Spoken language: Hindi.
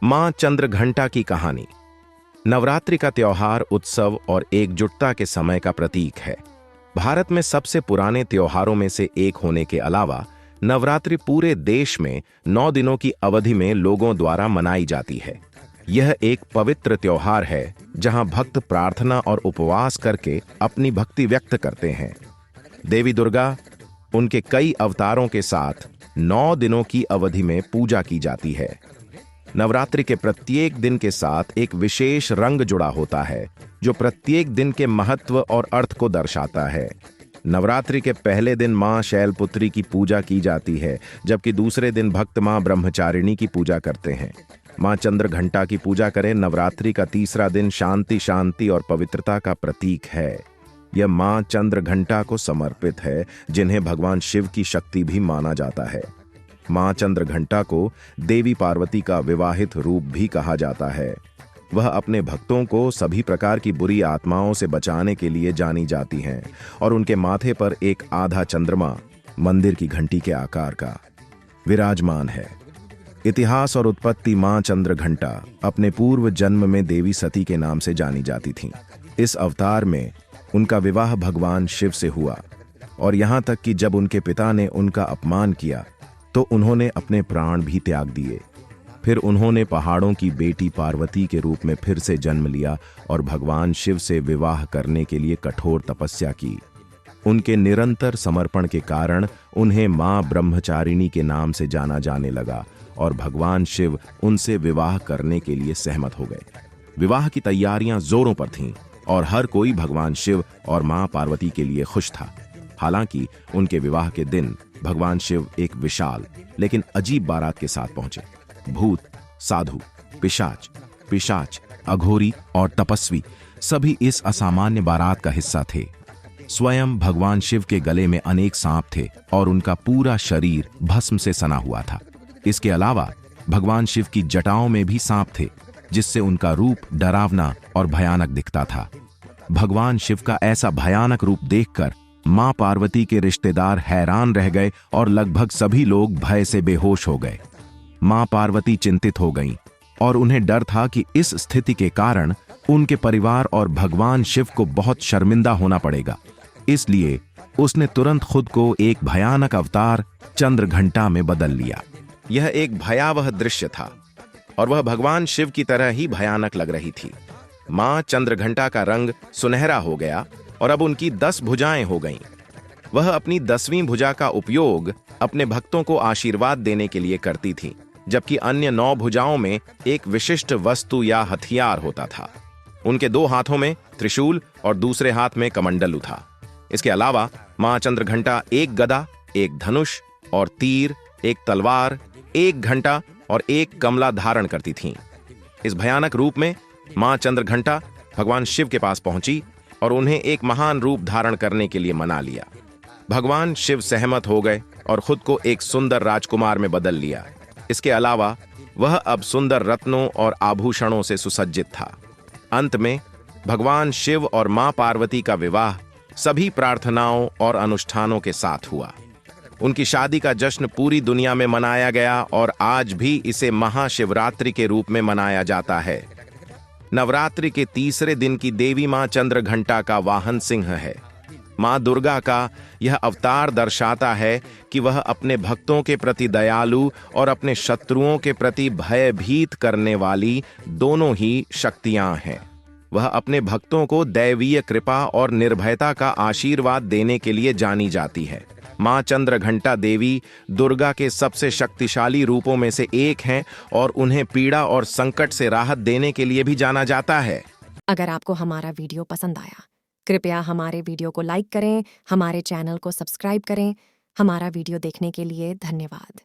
मां चंद्रघंटा की कहानी। नवरात्रि का त्योहार उत्सव और एकजुटता के समय का प्रतीक है। भारत में सबसे पुराने त्योहारों में से एक होने के अलावा नवरात्रि पूरे देश में 9 दिनों की अवधि में लोगों द्वारा मनाई जाती है। यह एक पवित्र त्योहार है जहां भक्त प्रार्थना और उपवास करके अपनी भक्ति व्यक्त करते हैं। देवी दुर्गा उनके कई अवतारों के साथ 9 दिनों की अवधि में पूजा की जाती है। नवरात्रि के प्रत्येक दिन के साथ एक विशेष रंग जुड़ा होता है जो प्रत्येक दिन के महत्व और अर्थ को दर्शाता है। नवरात्रि के पहले दिन मां शैलपुत्री की पूजा की जाती है, जबकि दूसरे दिन भक्त मां ब्रह्मचारिणी की पूजा करते हैं। मां चंद्रघंटा की पूजा करें। नवरात्रि का तीसरा दिन शांति और पवित्रता का प्रतीक है। यह मां चंद्रघंटा को समर्पित है, जिन्हें भगवान शिव की शक्ति भी माना जाता है। मां चंद्रघंटा को देवी पार्वती का विवाहित रूप भी कहा जाता है। वह अपने भक्तों को सभी प्रकार की बुरी आत्माओं से बचाने के लिए जानी जाती हैं और उनके माथे पर एक आधा चंद्रमा मंदिर की घंटी के आकार का विराजमान है। इतिहास और उत्पत्ति। मां चंद्रघंटा अपने पूर्व जन्म में देवी सती के नाम से जानी जाती थीं। इस अवतार में उनका विवाह भगवान शिव से हुआ और यहाँ तक कि जब उनके पिता ने उनका अपमान किया तो उन्होंने अपने प्राण भी त्याग दिए। फिर उन्होंने पहाड़ों की बेटी पार्वती के रूप में फिर से जन्म लिया और भगवान शिव से विवाह करने के लिए कठोर तपस्या की। उनके निरंतर समर्पण के कारण उन्हें मां ब्रह्मचारिणी के नाम से जाना जाने लगा और भगवान शिव उनसे विवाह करने के लिए सहमत हो गए। विवाह की तैयारियां जोरों पर थीं और हर कोई भगवान शिव और मां पार्वती के लिए खुश था। हालांकि उनके विवाह के दिन भगवान शिव एक विशाल लेकिन अजीब बारात के साथ पहुंचे। भूत, साधु, पिशाच, अघोरी और तपस्वी सभी इस असामान्य बारात का हिस्सा थे। स्वयं भगवान शिव के गले में अनेक सांप थे और उनका पूरा शरीर भस्म से सना हुआ था। इसके अलावा भगवान शिव की जटाओं में भी सांप थे, जिससे उनका रूप डरावना और भयानक दिखता था। भगवान शिव का ऐसा भयानक रूप देखकर मां पार्वती के रिश्तेदार हैरान रह गए और लगभग सभी लोग भय से बेहोश हो गए। मां पार्वती चिंतित हो गईं और उन्हें डर था कि इस स्थिति के कारण उनके परिवार और भगवान शिव को बहुत शर्मिंदा होना पड़ेगा। इसलिए उसने तुरंत खुद को एक भयानक अवतार चंद्रघंटा में बदल लिया। यह एक भयावह दृश्य था और वह भगवान शिव की तरह ही भयानक लग रही थी। मां चंद्रघंटा का रंग सुनहरा हो गया और अब उनकी 10 भुजाएं हो गईं। वह अपनी 10वीं भुजा का उपयोग अपने भक्तों को आशीर्वाद देने के लिए करती थीं, जबकि अन्य 9 भुजाओं में एक विशिष्ट वस्तु या हथियार होता था। उनके 2 हाथों में त्रिशूल और दूसरे हाथ में कमंडलू था। इसके अलावा मां चंद्रघंटा एक गदा, एक धनुष और तीर, एक तलवार, एक घंटा और एक कमला धारण करती थीं। इस भयानक रूप में मां चंद्रघंटा भगवान शिव के पास पहुंची और उन्हें एक महान रूप धारण करने के लिए मना लिया। भगवान शिव सहमत हो गए और खुद को एक सुंदर राजकुमार में बदल लिया। इसके अलावा वह अब सुंदर रत्नों और आभूषणों से सुसज्जित था। अंत में भगवान शिव और मां पार्वती का विवाह सभी प्रार्थनाओं और अनुष्ठानों के साथ हुआ। उनकी शादी का जश्न पूरी दुनिया में मनाया गया और आज भी इसे महाशिवरात्रि के रूप में मनाया जाता है। नवरात्रि के तीसरे दिन की देवी मां चंद्रघंटा का वाहन सिंह है। मां दुर्गा का यह अवतार दर्शाता है कि वह अपने भक्तों के प्रति दयालु और अपने शत्रुओं के प्रति भयभीत करने वाली दोनों ही शक्तियां हैं। वह अपने भक्तों को दैवीय कृपा और निर्भयता का आशीर्वाद देने के लिए जानी जाती है। मां चंद्रघंटा देवी दुर्गा के सबसे शक्तिशाली रूपों में से एक हैं और उन्हें पीड़ा और संकट से राहत देने के लिए भी जाना जाता है। अगर आपको हमारा वीडियो पसंद आया, कृपया हमारे वीडियो को लाइक करें, हमारे चैनल को सब्सक्राइब करें। हमारा वीडियो देखने के लिए धन्यवाद।